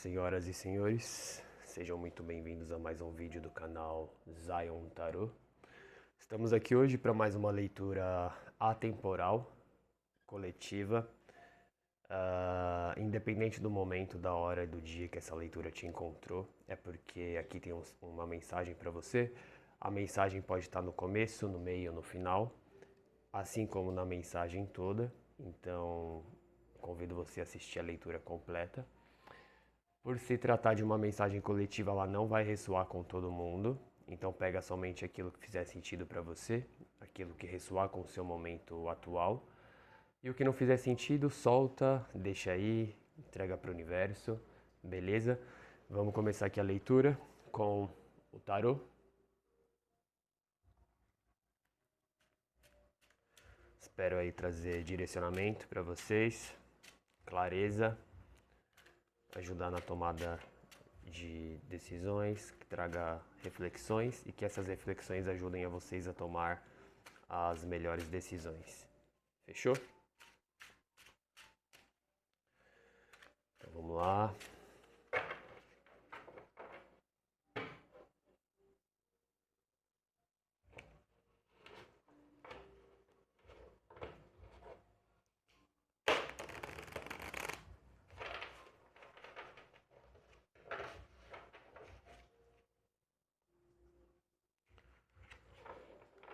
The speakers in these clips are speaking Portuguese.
Senhoras e senhores, sejam muito bem-vindos a mais um vídeo do canal Zion Tarot. Estamos aqui hoje para mais uma leitura atemporal, coletiva, independente do momento, da hora e do dia que essa leitura te encontrou, é porque aqui tem uma mensagem para você. A mensagem pode estar no começo, no meio ou no final, assim como na mensagem toda, então convido você a assistir a leitura completa. Por se tratar de uma mensagem coletiva, ela não vai ressoar com todo mundo. Então pega somente aquilo que fizer sentido para você, aquilo que ressoar com o seu momento atual. E o que não fizer sentido, solta, deixa aí, entrega para o universo, beleza? Vamos começar aqui a leitura com o tarô. Espero aí trazer direcionamento para vocês, clareza, ajudar na tomada de decisões, que traga reflexões e que essas reflexões ajudem a vocês a tomar as melhores decisões. Fechou? Então vamos lá.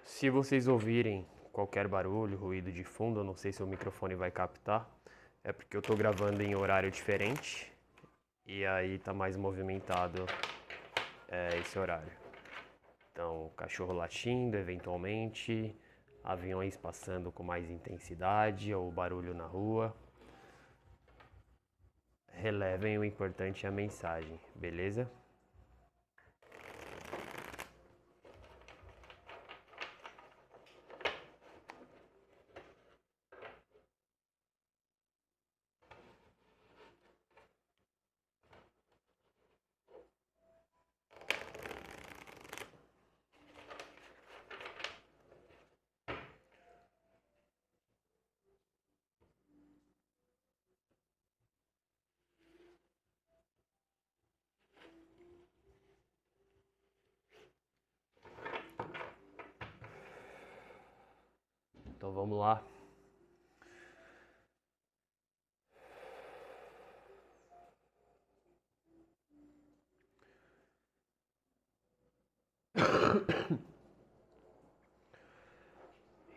Se vocês ouvirem qualquer barulho, ruído de fundo, eu não sei se o microfone vai captar, é porque eu tô gravando em horário diferente e aí tá mais movimentado esse horário. Então, cachorro latindo eventualmente, aviões passando com mais intensidade ou barulho na rua. Relevem, o importante é a mensagem, beleza? Então vamos lá.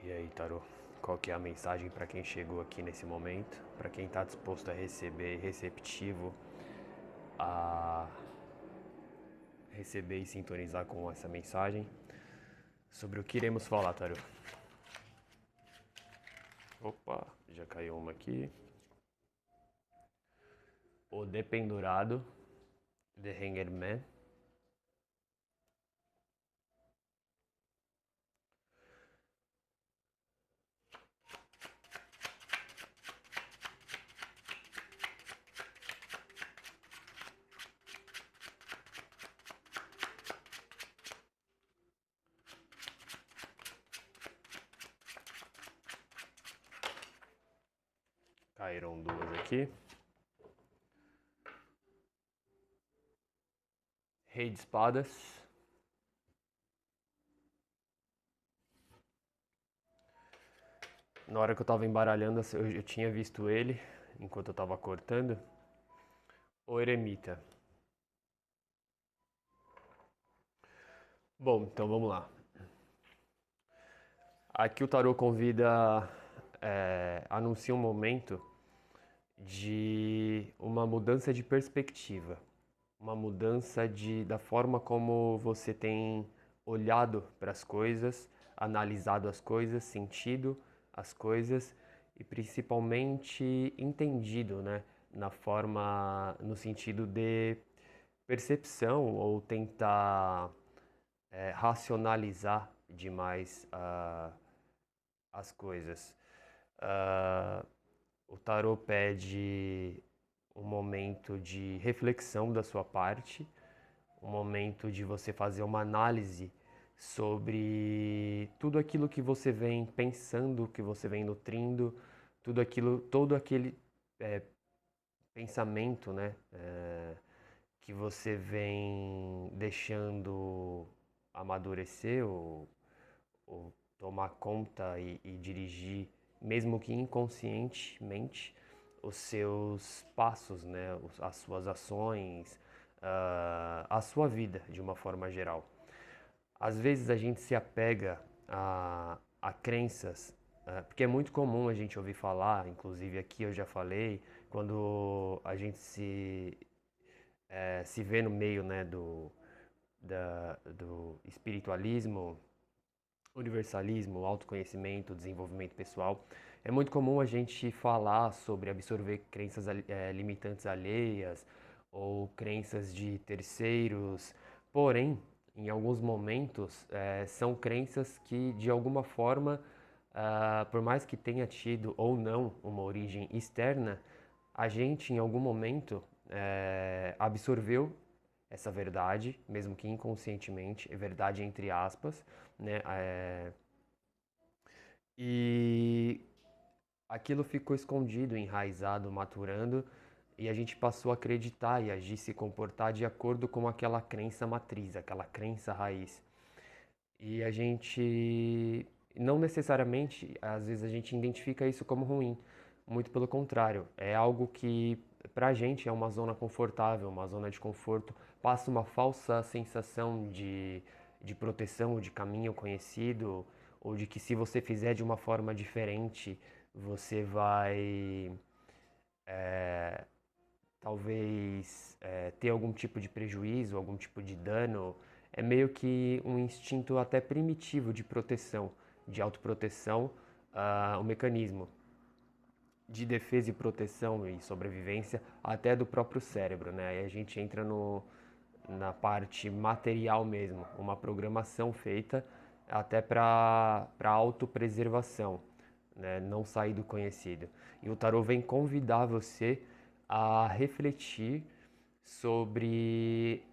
E aí, tarô, qual que é a mensagem para quem chegou aqui nesse momento? Para quem está disposto a receber, receptivo a receber e sintonizar com essa mensagem? Sobre o que iremos falar, tarô? Opa, já caiu uma aqui. O Dependurado, The Hanged Man. Caíram duas aqui. Rei de Espadas. Na hora que eu tava embaralhando, eu tinha visto ele enquanto eu tava cortando. O Eremita. Bom, então vamos lá. Aqui o tarô convida, anuncia um momento de uma mudança de perspectiva, uma mudança da forma como você tem olhado para as coisas, analisado as coisas, sentido as coisas e principalmente entendido, né, no sentido de percepção ou tentar racionalizar demais as coisas. O tarô pede um momento de reflexão da sua parte, um momento de você fazer uma análise sobre tudo aquilo que você vem pensando, que você vem nutrindo, todo aquele pensamento, né, que você vem deixando amadurecer ou tomar conta e dirigir, mesmo que inconscientemente, os seus passos, né? As suas ações, a sua vida de uma forma geral. Às vezes a gente se apega a crenças, porque é muito comum a gente ouvir falar, inclusive aqui eu já falei, quando a gente se vê no meio, né, do espiritualismo, universalismo, autoconhecimento, desenvolvimento pessoal. É muito comum a gente falar sobre absorver crenças limitantes alheias ou crenças de terceiros, porém, em alguns momentos, são crenças que, de alguma forma, por mais que tenha tido ou não uma origem externa, a gente, em algum momento, absorveu essa verdade, mesmo que inconscientemente, é verdade entre aspas, né? E aquilo ficou escondido, enraizado, maturando, e a gente passou a acreditar e agir, se comportar de acordo com aquela crença matriz, aquela crença raiz. E a gente, não necessariamente, às vezes a gente identifica isso como ruim, muito pelo contrário, é algo que pra gente é uma zona confortável, uma zona de conforto, passa uma falsa sensação de proteção, de caminho conhecido, ou de que se você fizer de uma forma diferente, você vai talvez ter algum tipo de prejuízo, algum tipo de dano, é meio que um instinto até primitivo de proteção, de autoproteção, um mecanismo de defesa e proteção e sobrevivência até do próprio cérebro, né? Aí a gente entra na parte material mesmo, uma programação feita até para autopreservação, né? Não sair do conhecido. E o tarô vem convidar você a refletir sobre,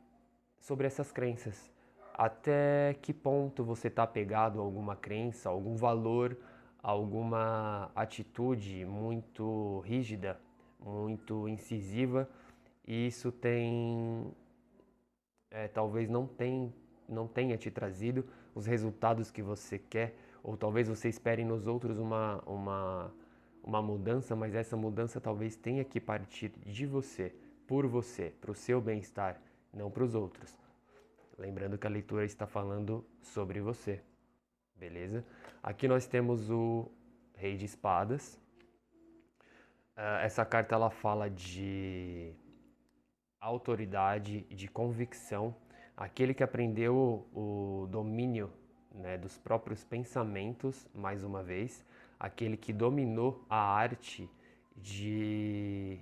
sobre essas crenças. Até que ponto você está apegado a alguma crença, algum valor, alguma atitude muito rígida, muito incisiva, e isso talvez não tenha te trazido os resultados que você quer, ou talvez você espere nos outros uma mudança, mas essa mudança talvez tenha que partir de você, por você, para o seu bem-estar, não para os outros. Lembrando que a leitura está falando sobre você, beleza? Aqui nós temos o Rei de Espadas. Essa carta ela fala de autoridade, de convicção, aquele que aprendeu o domínio, né, dos próprios pensamentos, mais uma vez, aquele que dominou a arte de,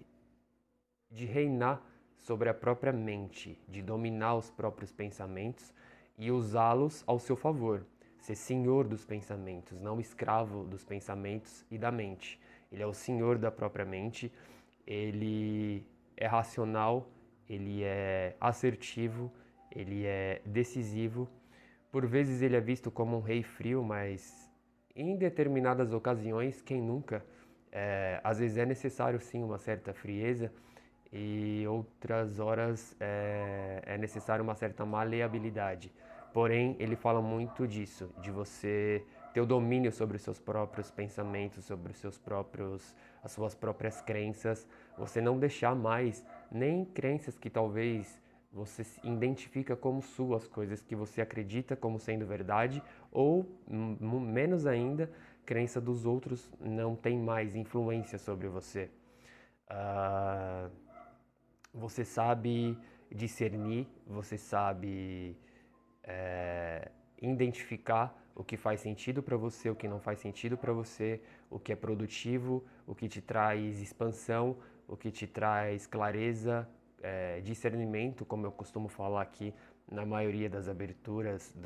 de reinar sobre a própria mente, de dominar os próprios pensamentos e usá-los ao seu favor. Ser senhor dos pensamentos, não escravo dos pensamentos e da mente. Ele é o senhor da própria mente, ele é racional, ele é assertivo, ele é decisivo. Por vezes ele é visto como um rei frio, mas em determinadas ocasiões, quem nunca? Às vezes é necessário sim uma certa frieza e outras horas é necessário uma certa maleabilidade. Porém, ele fala muito disso, de você ter o domínio sobre os seus próprios pensamentos, sobre os seus próprios, as suas próprias crenças, você não deixar mais nem crenças que talvez você se identifica como suas, coisas que você acredita como sendo verdade, ou menos ainda, crença dos outros não tem mais influência sobre você. Ah, você sabe discernir, você sabe identificar o que faz sentido para você, o que não faz sentido para você, o que é produtivo, o que te traz expansão, o que te traz clareza, discernimento, como eu costumo falar aqui na maioria das aberturas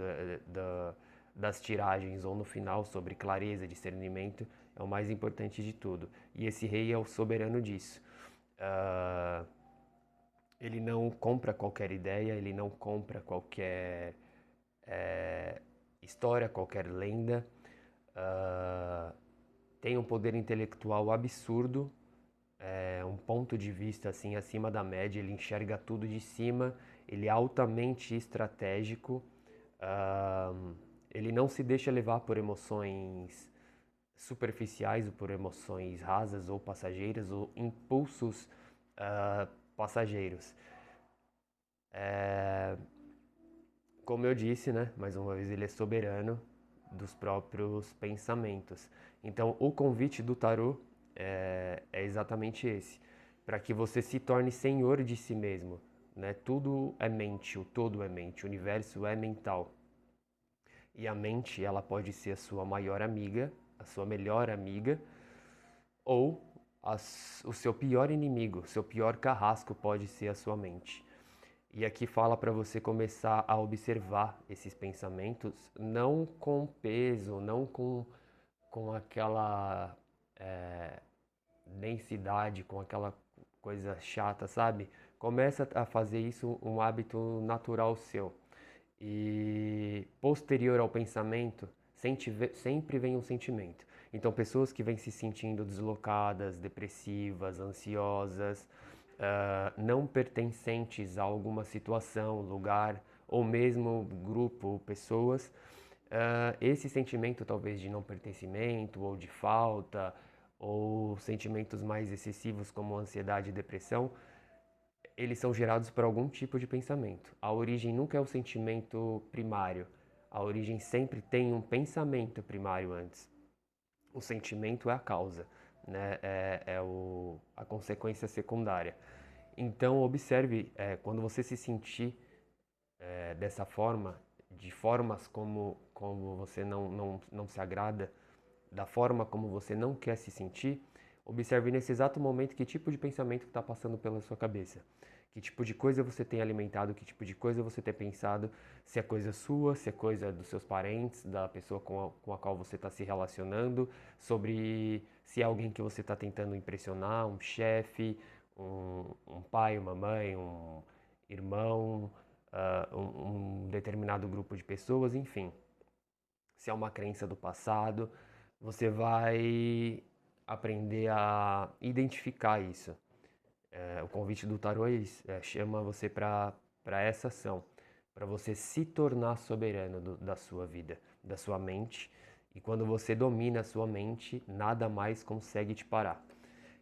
das tiragens ou no final sobre clareza, discernimento, é o mais importante de tudo. E esse rei é o soberano disso. Uh, ele não compra qualquer ideia, ele não compra qualquer história, qualquer lenda. Tem um poder intelectual absurdo, um ponto de vista assim acima da média, ele enxerga tudo de cima, ele é altamente estratégico, ele não se deixa levar por emoções superficiais ou por emoções rasas ou passageiras ou impulsos passageiros. Como eu disse, né? Mais uma vez, ele é soberano dos próprios pensamentos. Então, o convite do tarô é exatamente esse, para que você se torne senhor de si mesmo, né? Tudo é mente, o todo é mente, o universo é mental. E a mente, ela pode ser a sua maior amiga, a sua melhor amiga, ou o seu pior inimigo, seu pior carrasco pode ser a sua mente. E aqui fala para você começar a observar esses pensamentos, não com peso, não com aquela densidade, com aquela coisa chata, sabe? Começa a fazer isso um hábito natural seu. E posterior ao pensamento, sempre vem um sentimento. Então, pessoas que vêm se sentindo deslocadas, depressivas, ansiosas, não pertencentes a alguma situação, lugar ou mesmo grupo, pessoas, esse sentimento talvez de não pertencimento ou de falta ou sentimentos mais excessivos como ansiedade e depressão, eles são gerados por algum tipo de pensamento. A origem nunca é o sentimento primário. A origem sempre tem um pensamento primário antes. O sentimento é a causa, né? A consequência secundária. Então, observe, quando você se sentir dessa forma, de formas como você não se agrada, da forma como você não quer se sentir, observe nesse exato momento que tipo de pensamento está passando pela sua cabeça. Que tipo de coisa você tem alimentado, que tipo de coisa você tem pensado, se é coisa sua, se é coisa dos seus parentes, da pessoa com a qual você está se relacionando, sobre se é alguém que você está tentando impressionar, um chefe, um pai, uma mãe, um irmão, um determinado grupo de pessoas, enfim. Se é uma crença do passado, você vai aprender a identificar isso. O convite do tarô chama você para essa ação, para você se tornar soberano da sua vida, da sua mente. E quando você domina a sua mente, nada mais consegue te parar.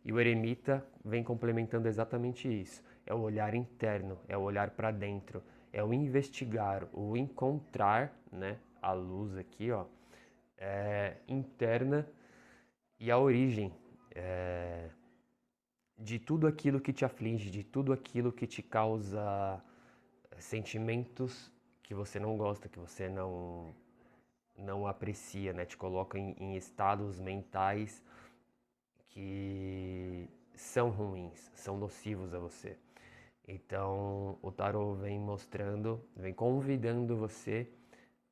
E o eremita vem complementando exatamente isso. É o olhar interno, é o olhar para dentro, é o investigar, o encontrar, né, a luz aqui, ó, interna e a origem de tudo aquilo que te aflige, de tudo aquilo que te causa sentimentos que você não gosta, que você não aprecia, né? Te coloca em estados mentais que são ruins, são nocivos a você. Então, o tarot vem mostrando, vem convidando você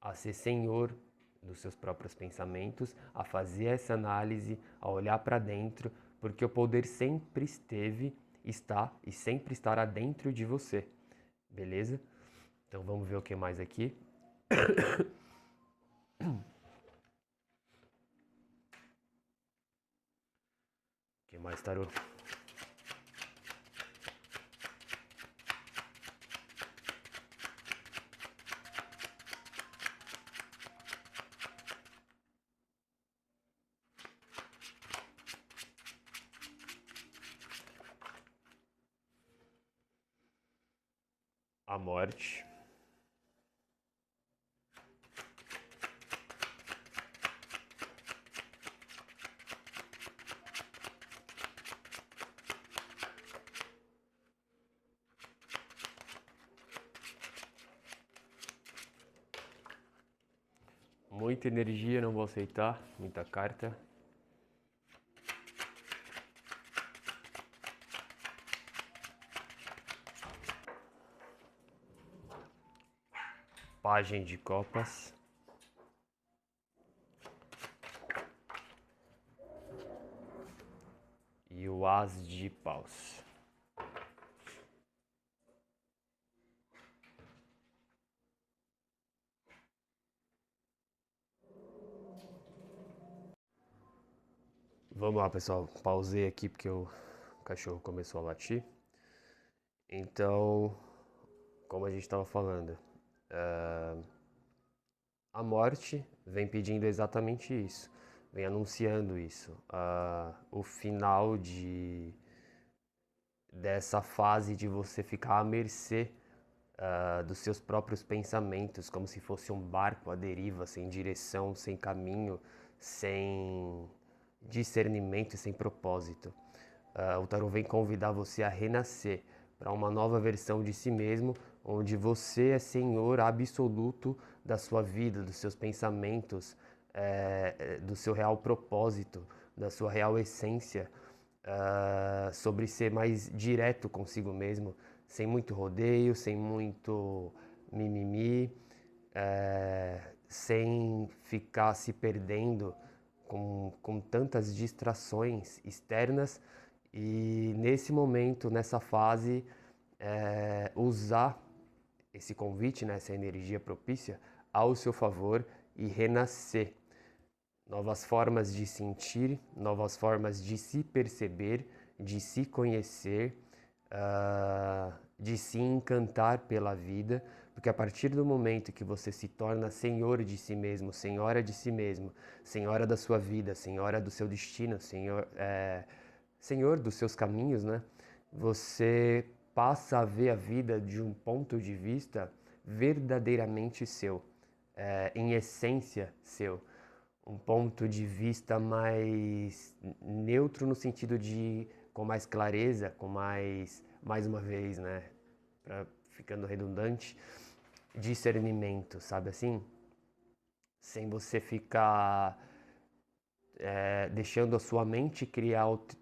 a ser senhor dos seus próprios pensamentos, a fazer essa análise, a olhar para dentro, porque o poder sempre esteve, está e sempre estará dentro de você. Beleza? Então vamos ver o que mais aqui. O que mais, tarô? A morte. Muita energia, não vou aceitar. Muita carta. Pagem de copas. E o as de paus. Vamos lá, pessoal. Pausei aqui porque eu O cachorro começou a latir. Então, como a gente estava falando, a morte vem pedindo exatamente isso, vem anunciando isso, o final dessa fase de você ficar à mercê dos seus próprios pensamentos, como se fosse um barco à deriva, sem direção, sem caminho, sem discernimento e sem propósito. O tarot vem convidar você a renascer para uma nova versão de si mesmo, onde você é senhor absoluto da sua vida, dos seus pensamentos, do seu real propósito, da sua real essência, sobre ser mais direto consigo mesmo, sem muito rodeio, sem muito mimimi, sem ficar se perdendo com tantas distrações externas e nesse momento, nessa fase, usar esse convite, né, essa energia propícia ao seu favor e renascer. Novas formas de sentir, novas formas de se perceber, de se conhecer, de se encantar pela vida, porque a partir do momento que você se torna senhor de si mesmo, senhora de si mesmo, senhora da sua vida, senhora do seu destino, senhor dos seus caminhos, né? Você passa a ver a vida de um ponto de vista verdadeiramente seu, em essência seu. Um ponto de vista mais neutro no sentido de com mais clareza, com mais uma vez, né, ficando redundante, discernimento, sabe assim? Sem você ficar deixando a sua mente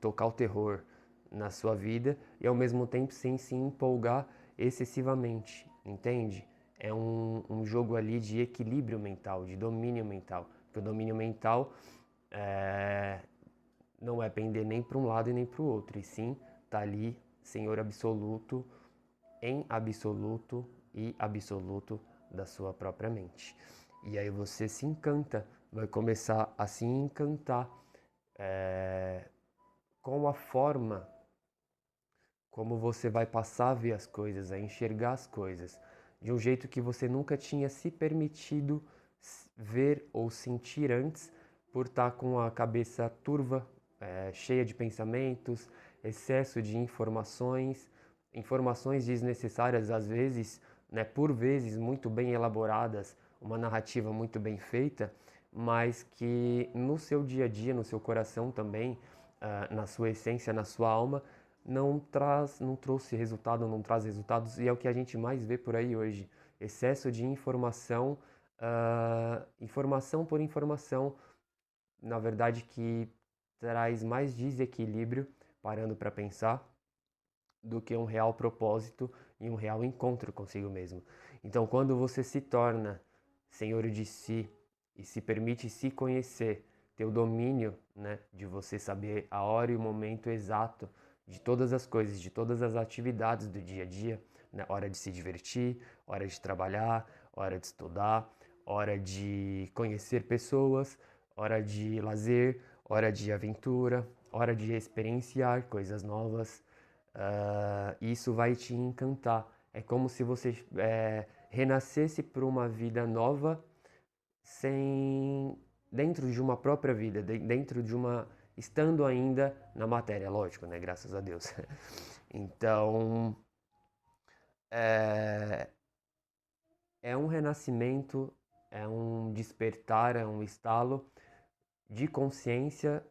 tocar o terror na sua vida e ao mesmo tempo sem se empolgar excessivamente, entende? É um jogo ali de equilíbrio mental, de domínio mental. Porque o domínio mental não é pender nem para um lado e nem para o outro, e sim tá ali senhor absoluto, em absoluto e absoluto da sua própria mente. E aí você se encanta, vai começar a se encantar com a forma como você vai passar a ver as coisas, a enxergar as coisas, de um jeito que você nunca tinha se permitido ver ou sentir antes, por estar com a cabeça turva, cheia de pensamentos, excesso de informações, informações desnecessárias às vezes, né, por vezes muito bem elaboradas, uma narrativa muito bem feita, mas que no seu dia a dia, no seu coração também, na sua essência, na sua alma, não trouxe resultado, não traz resultados, e é o que a gente mais vê por aí hoje. Excesso de informação, informação por informação, na verdade que traz mais desequilíbrio, parando para pensar, do que um real propósito e um real encontro consigo mesmo. Então, quando você se torna senhor de si e se permite se conhecer, ter o domínio, né, de você saber a hora e o momento exato de todas as coisas, de todas as atividades do dia a dia, né, hora de se divertir, hora de trabalhar, hora de estudar, hora de conhecer pessoas, hora de lazer, hora de aventura, hora de experienciar coisas novas. Isso vai te encantar. É como se você renascesse para uma vida nova, sem dentro de uma própria vida, dentro de uma estando ainda na matéria, lógico, né? Graças a Deus. Então é, é um renascimento, é um despertar, é um estalo de consciência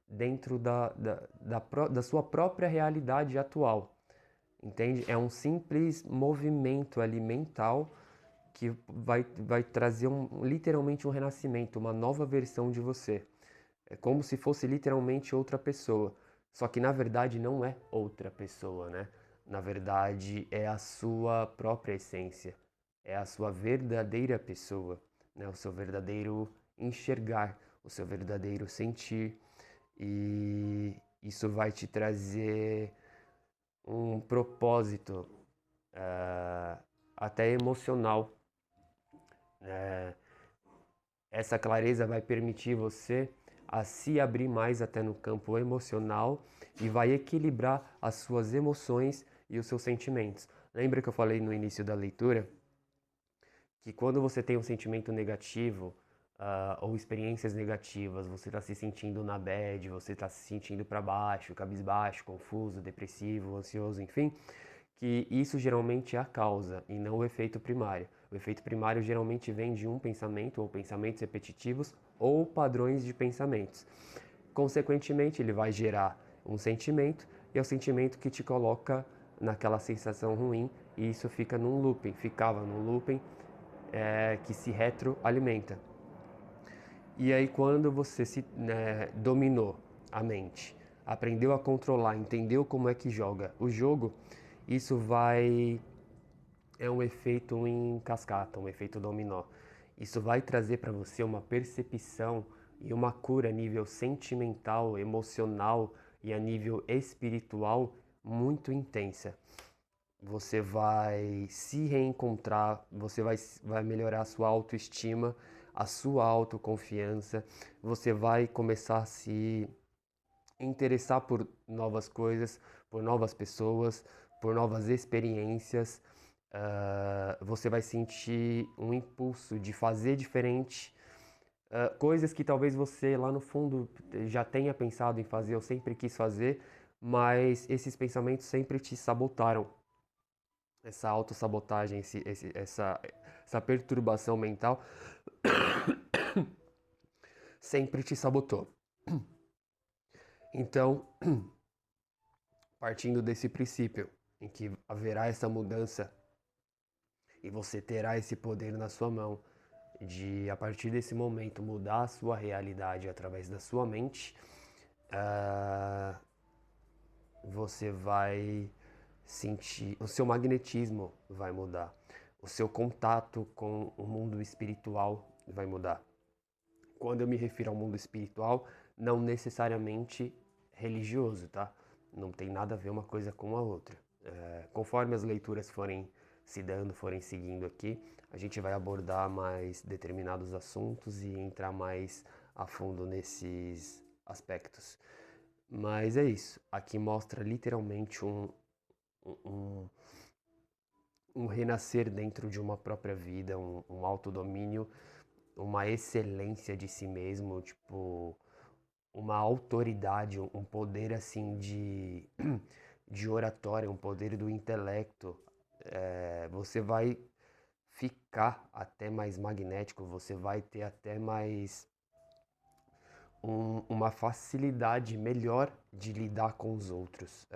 dentro da sua própria realidade atual. Entende? É um simples movimento ali mental que vai trazer literalmente um renascimento, uma nova versão de você. É como se fosse literalmente outra pessoa. Só que na verdade não é outra pessoa, né? Na verdade é a sua própria essência, é a sua verdadeira pessoa, né? O seu verdadeiro enxergar, o seu verdadeiro sentir. E isso vai te trazer um propósito até emocional. Essa clareza vai permitir você a se abrir mais até no campo emocional e vai equilibrar as suas emoções e os seus sentimentos. Lembra que eu falei no início da leitura que quando você tem um sentimento negativo, ou experiências negativas, você está se sentindo na bad, você está se sentindo para baixo, cabisbaixo, confuso, depressivo, ansioso, enfim, que isso geralmente é a causa e não o efeito primário. O efeito primário geralmente vem de um pensamento ou pensamentos repetitivos ou padrões de pensamentos. Consequentemente, ele vai gerar um sentimento e é o sentimento que te coloca naquela sensação ruim e isso fica num looping, ficava num looping que se retroalimenta. E aí quando você dominou a mente, aprendeu a controlar, entendeu como é que joga o jogo, isso vai é um efeito em cascata, um efeito dominó. Isso vai trazer para você uma percepção e uma cura a nível sentimental, emocional e a nível espiritual muito intensa. Você vai se reencontrar, você vai melhorar a sua autoestima, a sua autoconfiança, você vai começar a se interessar por novas coisas, por novas pessoas, por novas experiências. Você vai sentir um impulso de fazer diferente, coisas que talvez você lá no fundo já tenha pensado em fazer ou sempre quis fazer, mas esses pensamentos sempre te sabotaram. Essa autossabotagem, essa perturbação mental sempre te sabotou. Então, partindo desse princípio, em que haverá essa mudança e você terá esse poder na sua mão de, a partir desse momento, mudar a sua realidade através da sua mente, você vai sentir, o seu magnetismo vai mudar, o seu contato com o mundo espiritual vai mudar. Quando eu me refiro ao mundo espiritual, não necessariamente religioso, tá? Não tem nada a ver uma coisa com a outra. Conforme as leituras forem se dando, forem seguindo aqui, a gente vai abordar mais determinados assuntos e entrar mais a fundo nesses aspectos. Mas é isso. Aqui mostra literalmente um, um renascer dentro de uma própria vida, um autodomínio, uma excelência de si mesmo, tipo, uma autoridade, um poder assim de oratória, um poder do intelecto. Você vai ficar até mais magnético, você vai ter até mais uma facilidade melhor de lidar com os outros.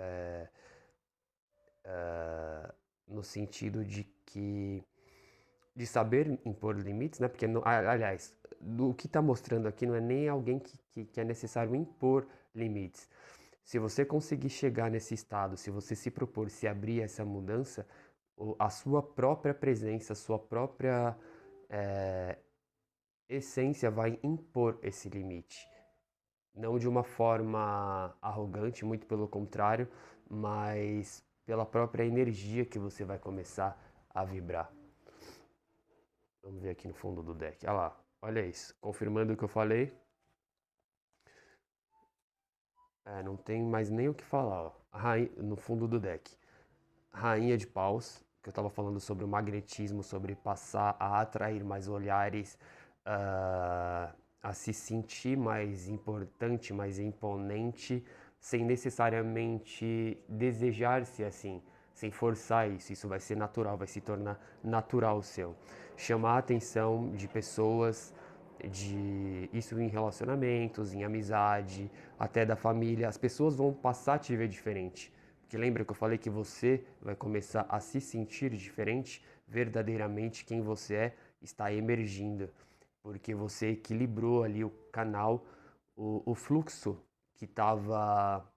No sentido de que de saber impor limites, né? Porque, aliás, o que está mostrando aqui não é nem alguém que é necessário impor limites. Se você conseguir chegar nesse estado, se você se propor, se abrir essa mudança, a sua própria presença, a sua própria essência vai impor esse limite. Não de uma forma arrogante, muito pelo contrário, mas pela própria energia que você vai começar a vibrar. Vamos ver aqui no fundo do deck. Olha lá, olha isso. Confirmando o que eu falei. Não tem mais nem o que falar. Ó. No fundo do deck. Rainha de paus, que eu estava falando sobre o magnetismo, sobre passar a atrair mais olhares, a se sentir mais importante, mais imponente, sem necessariamente desejar-se assim, sem forçar isso. Isso vai ser natural, vai se tornar natural seu. Chamar a atenção de pessoas, de isso em relacionamentos, em amizade, até da família. As pessoas vão passar a te ver diferente. Porque lembra que eu falei que você vai começar a se sentir diferente, verdadeiramente quem você é está emergindo, porque você equilibrou ali o canal, o fluxo que estava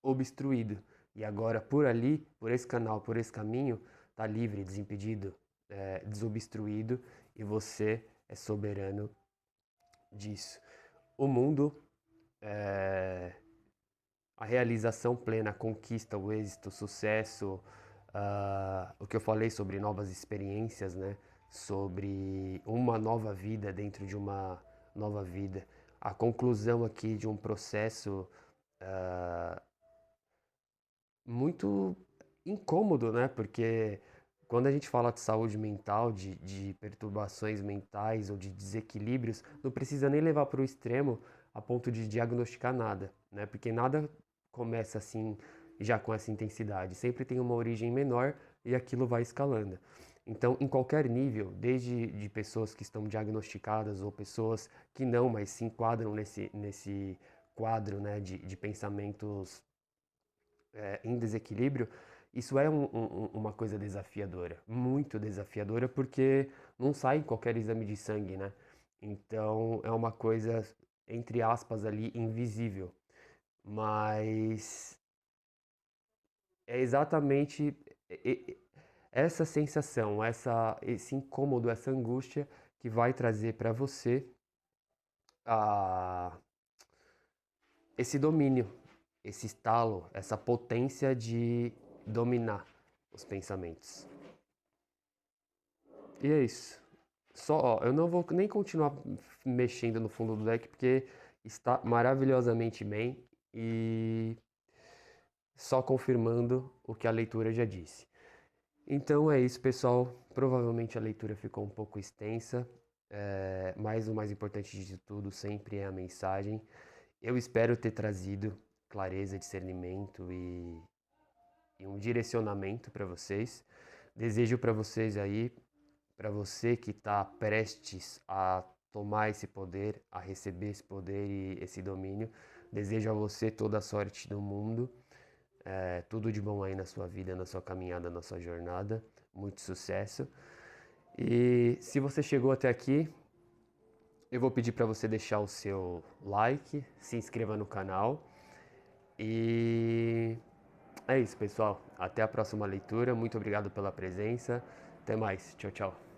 obstruído. E agora por ali, por esse canal, por esse caminho, está livre, desimpedido, desobstruído e você é soberano disso. O mundo, a realização plena, a conquista, o êxito, o sucesso, o que eu falei sobre novas experiências, né? Sobre uma nova vida dentro de uma nova vida. a conclusão aqui de um processo ah, muito incômodo, né? Porque quando a gente fala de saúde mental, de perturbações mentais ou de desequilíbrios, não precisa nem levar para o extremo a ponto de diagnosticar nada, né? Porque nada começa assim já com essa intensidade. Sempre tem uma origem menor e aquilo vai escalando. Então, em qualquer nível, desde de pessoas que estão diagnosticadas ou pessoas que não, mas se enquadram nesse quadro, né, de pensamentos em desequilíbrio, isso é uma coisa desafiadora, muito desafiadora, porque não sai em qualquer exame de sangue, né? Então é uma coisa, entre aspas, ali, invisível. Mas é exatamente essa sensação, esse incômodo, essa angústia que vai trazer para você a, esse domínio, esse estalo, essa potência de dominar os pensamentos. E é isso. Só, ó, eu não vou nem continuar mexendo no fundo do deck porque está maravilhosamente bem e só confirmando o que a leitura já disse. Então é isso, pessoal. Provavelmente a leitura ficou um pouco extensa, mas o mais importante de tudo sempre é a mensagem. Eu espero ter trazido clareza, discernimento e um direcionamento para vocês. Desejo para vocês aí, para você que está prestes a tomar esse poder, a receber esse poder e esse domínio, desejo a você toda a sorte do mundo, tudo de bom aí na sua vida, na sua caminhada, na sua jornada, muito sucesso. E se você chegou até aqui, eu vou pedir para você deixar o seu like, se inscreva no canal e é isso, pessoal. Até a próxima leitura. Muito obrigado pela presença. Até mais. Tchau, tchau.